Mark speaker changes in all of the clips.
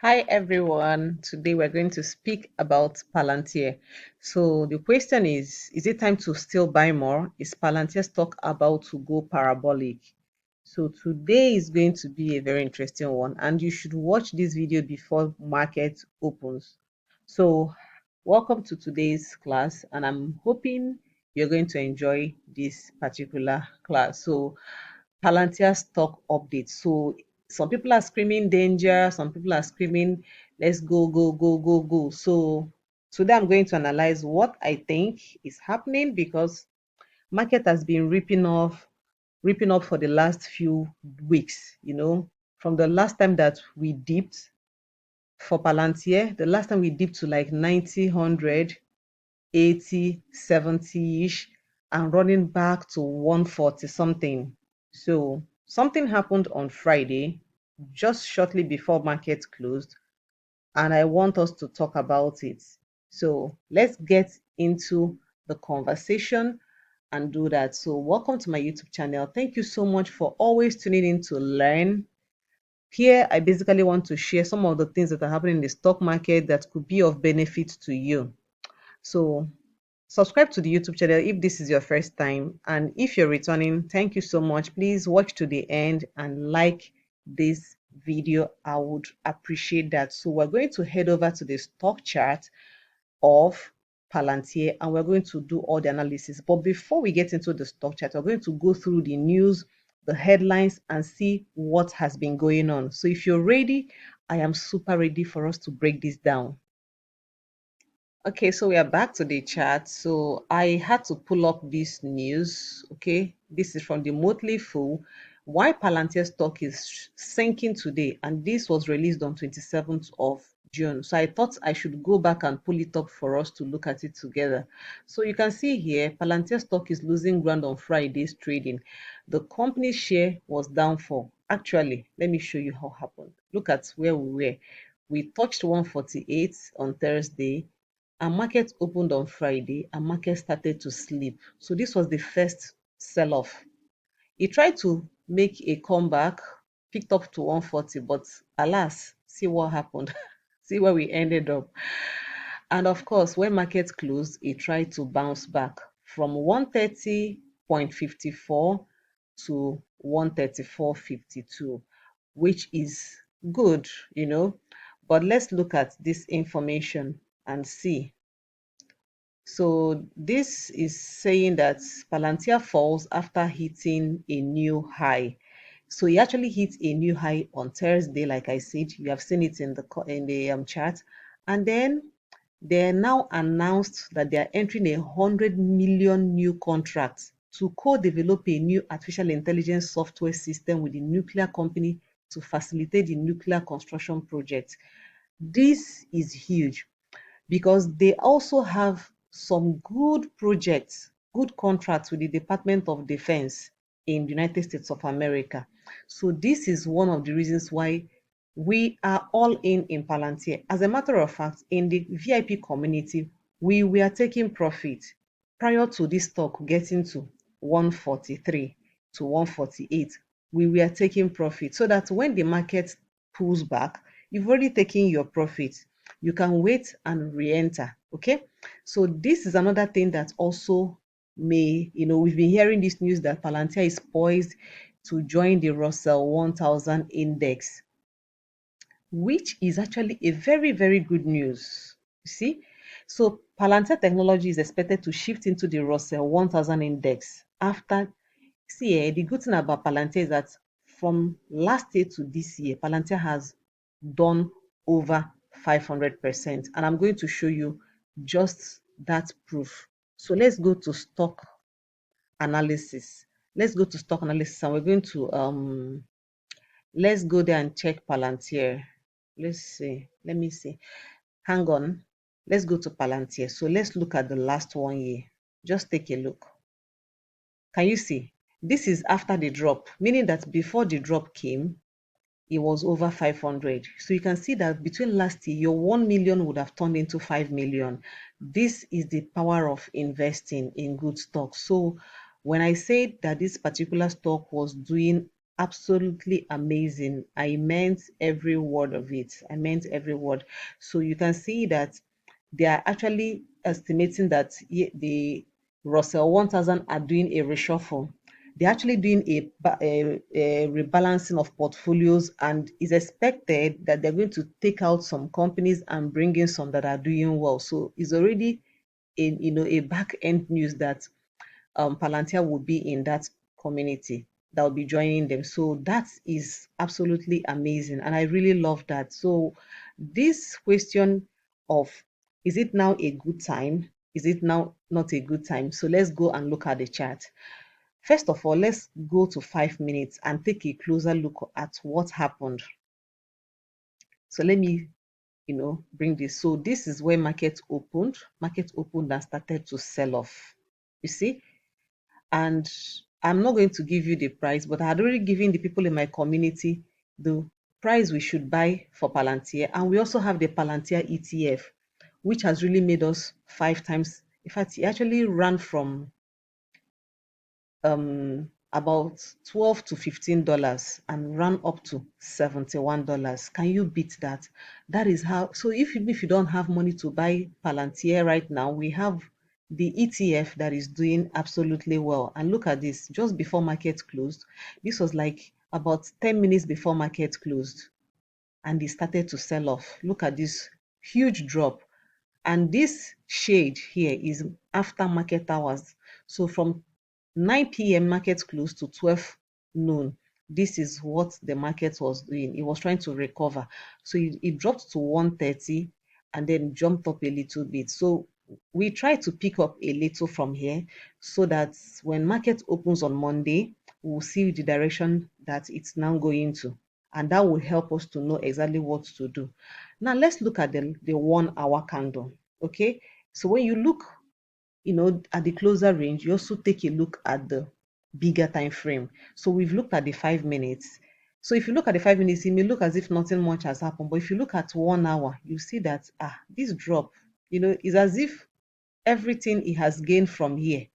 Speaker 1: Hi everyone. Today we're going to speak about Palantir. So the question is it time to still buy more? Is Palantir stock about to go parabolic? So today is going to be a very interesting one and you should watch this video before market opens. So welcome to today's class and I'm hoping you're going to enjoy this particular class. So Palantir stock update. So some people are screaming danger, some people are screaming let's go, go, go, go, go. So today I'm going to analyze what I think is happening because market has been ripping up for the last few weeks, from the last time that we dipped for Palantir, the last time we dipped to like 90, 100, 80, 70-ish and running back to 140 something. So something happened on Friday, just shortly before market closed, and I want us to talk about it. So let's get into the conversation and do that. So welcome to my YouTube channel. Thank you so much for always tuning in to learn. Here, I basically want to share some of the things that are happening in the stock market that could be of benefit to you. So subscribe to the YouTube channel if this is your first time. And if you're returning, thank you so much. Please watch to the end and like this video. I would appreciate that. So we're going to head over to the stock chart of Palantir and we're going to do all the analysis. But before we get into the stock chart, we're going to go through the news, the headlines, and see what has been going on. So if you're ready, I am super ready for us to break this down. Okay, so we are back to the chat. So I had to pull up this news. Okay, this is from the Motley Fool. Why Palantir stock is sinking today, and this was released on 27th of June. So I thought I should go back and pull it up for us to look at it together. So you can see here, Palantir stock is losing ground on Friday's trading. The company's share was down for. Actually, let me show you how it happened. Look at where we were. We touched 148 on Thursday and market opened on Friday and market started to sleep. So this was the first sell-off. It tried to make a comeback, picked up to 140, but alas, see what happened. See where we ended up. And of course, when market closed, it tried to bounce back from 130.54 to 134.52, which is good. But let's look at this information and see. So this is saying that Palantir falls after hitting a new high. So he actually hit a new high on Thursday, like I said. You have seen it in the chart, and then they now announced that they are entering 100 million new contracts to co-develop a new artificial intelligence software system with the nuclear company to facilitate the nuclear construction project. This is huge because they also have some good projects, good contracts with the Department of Defense in the United States of America. So this is one of the reasons why we are all in Palantir. As a matter of fact, in the VIP community, we were taking profit prior to this stock getting to 143 to 148. We were taking profit so that when the market pulls back, you've already taken your profit. You can wait and re-enter. Okay, so this is another thing that also we've been hearing this news that Palantir is poised to join the Russell 1000 index, which is actually a very, very good news. You see, so Palantir technology is expected to shift into the Russell 1000 index after. See, the good thing about Palantir is that from last year to this year, Palantir has done over 500%. And I'm going to show you just that proof. So let's go to stock analysis. Let's go to stock analysis and we're going to let's go there and check Palantir. Let's see. Let me see. Hang on. Let's go to Palantir. So let's look at the last 1 year. Just take a look. Can you see? This is after the drop, meaning that before the drop came, it was over 500. So you can see that between last year, your 1 million would have turned into 5 million. This is the power of investing in good stocks. So when I said that this particular stock was doing absolutely amazing. I meant every word of it. I meant every word. So you can see that they are actually estimating that the Russell 1000 are doing a reshuffle. They're actually doing a rebalancing of portfolios, and it's expected that they're going to take out some companies and bring in some that are doing well. So it's already a back end news that Palantir will be in that community that will be joining them. So that is absolutely amazing. And I really love that. So this question of, is it now a good time? Is it now not a good time? So let's go and look at the chart. First of all, let's go to 5 minutes and take a closer look at what happened. So let me, bring this. So this is where market opened. Market opened and started to sell off. You see, and I'm not going to give you the price, but I had already given the people in my community the price we should buy for Palantir. And we also have the Palantir ETF, which has really made us 5 times. In fact, it actually ran from about 12 to $15 and ran up to $71. Can you beat that? That is how. So if you don't have money to buy Palantir right now, we have the ETF that is doing absolutely well. And look at this, just before market closed, this was like about 10 minutes before market closed, and they started to sell off. Look at this huge drop. And this shade here is after market hours. So from 9 p.m. market close to 12 noon, this is what the market was doing. It was trying to recover. So it dropped to 130 and then jumped up a little bit. So we try to pick up a little from here so that when market opens on Monday, we'll see the direction that it's now going to. And that will help us to know exactly what to do. Now let's look at the 1 hour candle. Okay. So when you look at the closer range, you also take a look at the bigger time frame. So we've looked at the 5 minutes. So if you look at the 5 minutes, it may look as if nothing much has happened. But if you look at 1 hour, you see that this drop, is as if everything it has gained from here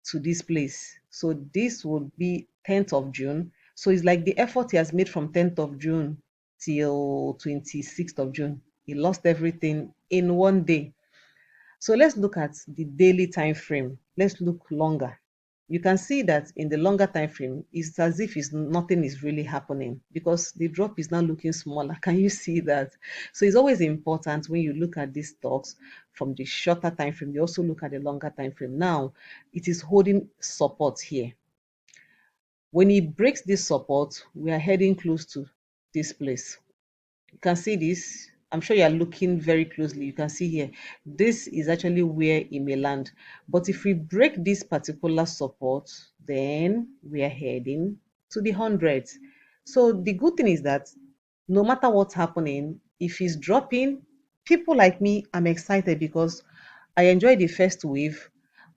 Speaker 1: to this place. So this would be 10th of June. So it's like the effort he has made from 10th of June till 26th of June. He lost everything in one day. So let's look at the daily time frame. Let's look longer. You can see that in the longer time frame, it's as if nothing is really happening because the drop is now looking smaller. Can you see that? So it's always important when you look at these stocks from the shorter time frame, you also look at the longer time frame. Now, it is holding support here. When it breaks this support, we are heading close to this place. You can see this. I'm sure you are looking very closely. You can see here, this is actually where it may land. But if we break this particular support, then we are heading to the hundreds. So the good thing is that no matter what's happening, if it's dropping, people like me, I'm excited because I enjoyed the first wave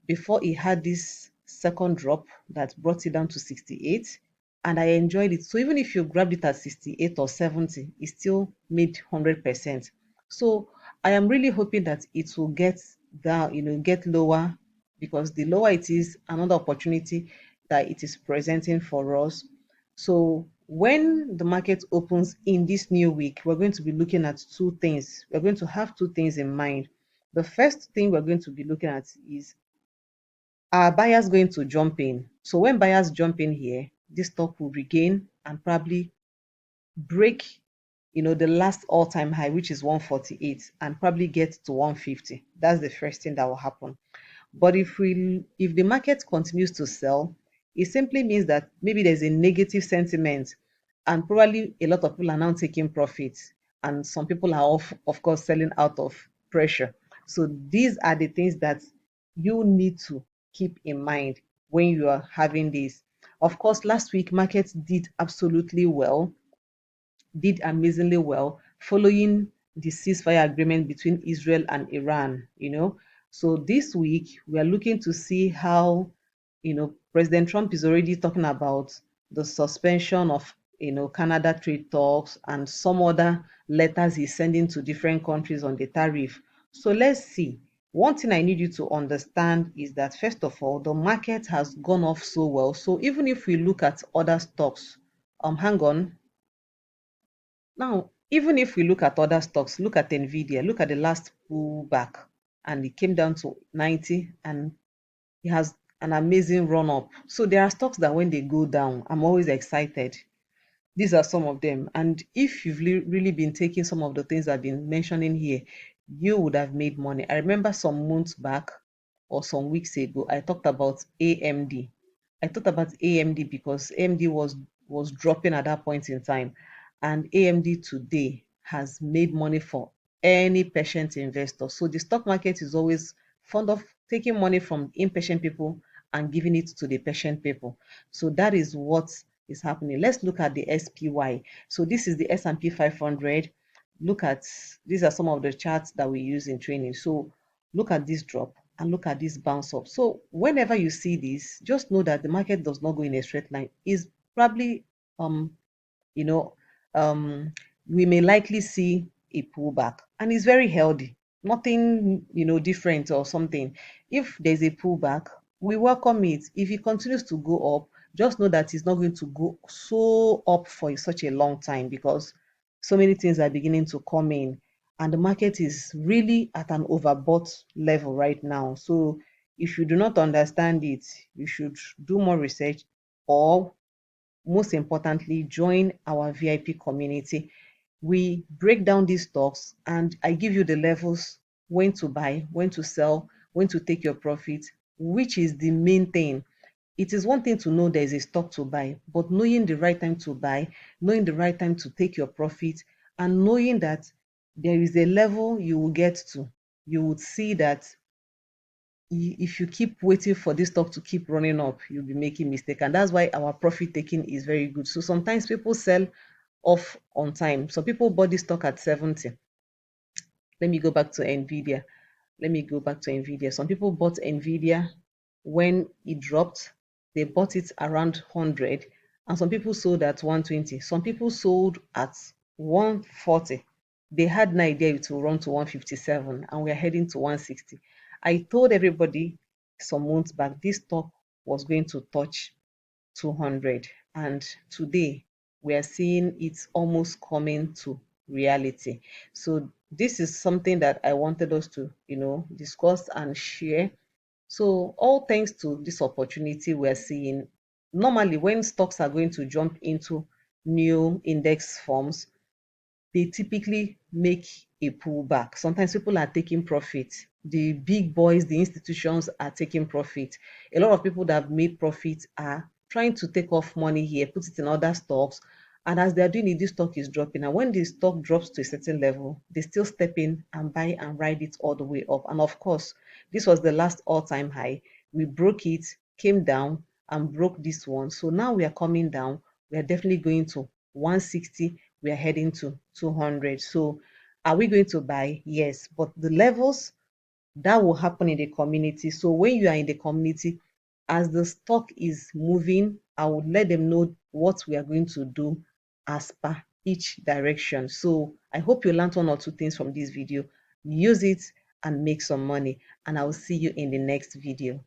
Speaker 1: before it had this second drop that brought it down to 68, and I enjoyed it. So even if you grabbed it at 68 or 70, it still made 100%. So I am really hoping that it will get down, get lower, because the lower it is, another opportunity that it is presenting for us. So when the market opens in this new week, we're going to be looking at two things. We're going to have two things in mind. The first thing we're going to be looking at is, are buyers going to jump in? So when buyers jump in here, this stock will regain and probably break, the last all-time high, which is 148, and probably get to 150. That's the first thing that will happen. But if the market continues to sell, it simply means that maybe there's a negative sentiment, and probably a lot of people are now taking profits, and some people are of course selling out of pressure. So these are the things that you need to keep in mind when you are having this. Of course, last week markets did absolutely well, did amazingly well following the ceasefire agreement between Israel and Iran. So this week we are looking to see how, President Trump is already talking about the suspension of, Canada trade talks and some other letters he's sending to different countries on the tariff. So let's see. One thing I need you to understand is that, first of all, the market has gone off so well. So even if we look at other stocks, hang on. Now, even if we look at other stocks, look at Nvidia, look at the last pullback, and it came down to 90, and it has an amazing run up. So there are stocks that when they go down, I'm always excited. These are some of them. And if you've really been taking some of the things I've been mentioning here, you would have made money. I remember some months back or some weeks ago, I talked about AMD. I talked about AMD because AMD was dropping at that point in time. And AMD today has made money for any patient investor. So the stock market is always fond of taking money from impatient people and giving it to the patient people. So that is what is happening. Let's look at the SPY. So this is the S&P 500. Look at, these are some of the charts that we use in training. So look at this drop and look at this bounce up. So whenever you see this, just know that the market does not go in a straight line. Is probably um you know, um, we may likely see a pullback, and it's very healthy. Nothing, different or something. If there's a pullback, we welcome it. If it continues to go up, just know that it's not going to go so up for such a long time because so many things are beginning to come in, and the market is really at an overbought level right now. So if you do not understand it, you should do more research, or most importantly, join our VIP community. We break down these stocks and I give you the levels, when to buy, when to sell, when to take your profit, which is the main thing. It is one thing to know there is a stock to buy, but knowing the right time to buy, knowing the right time to take your profit, and knowing that there is a level you will get to, you would see that if you keep waiting for this stock to keep running up, you'll be making mistake. And that's why our profit taking is very good. So sometimes people sell off on time. Some people bought this stock at 70. Let me go back to Nvidia. Let me go back to Nvidia. Some people bought Nvidia when it dropped. They bought it around 100, and some people sold at 120. Some people sold at 140. They had no idea it will run to 157, and we're heading to 160. I told everybody some months back this stock was going to touch 200, and today we are seeing it's almost coming to reality. So this is something that I wanted us to discuss and share. So all thanks to this opportunity we're seeing. Normally when stocks are going to jump into new index forms, they typically make a pullback. Sometimes people are taking profit. The big boys, the institutions are taking profit. A lot of people that have made profit are trying to take off money here, put it in other stocks. And as they're doing it, this stock is dropping. And when the stock drops to a certain level, they still step in and buy and ride it all the way up. And of course, this was the last all-time high. We broke it, came down, and broke this one. So now we are coming down. We are definitely going to 160. We are heading to 200. So are we going to buy? Yes, but the levels that will happen in the community. So when you are in the community, as the stock is moving, I would let them know what we are going to do as per each direction. So I hope you learned one or two things from this video. Use it and make some money, and I will see you in the next video.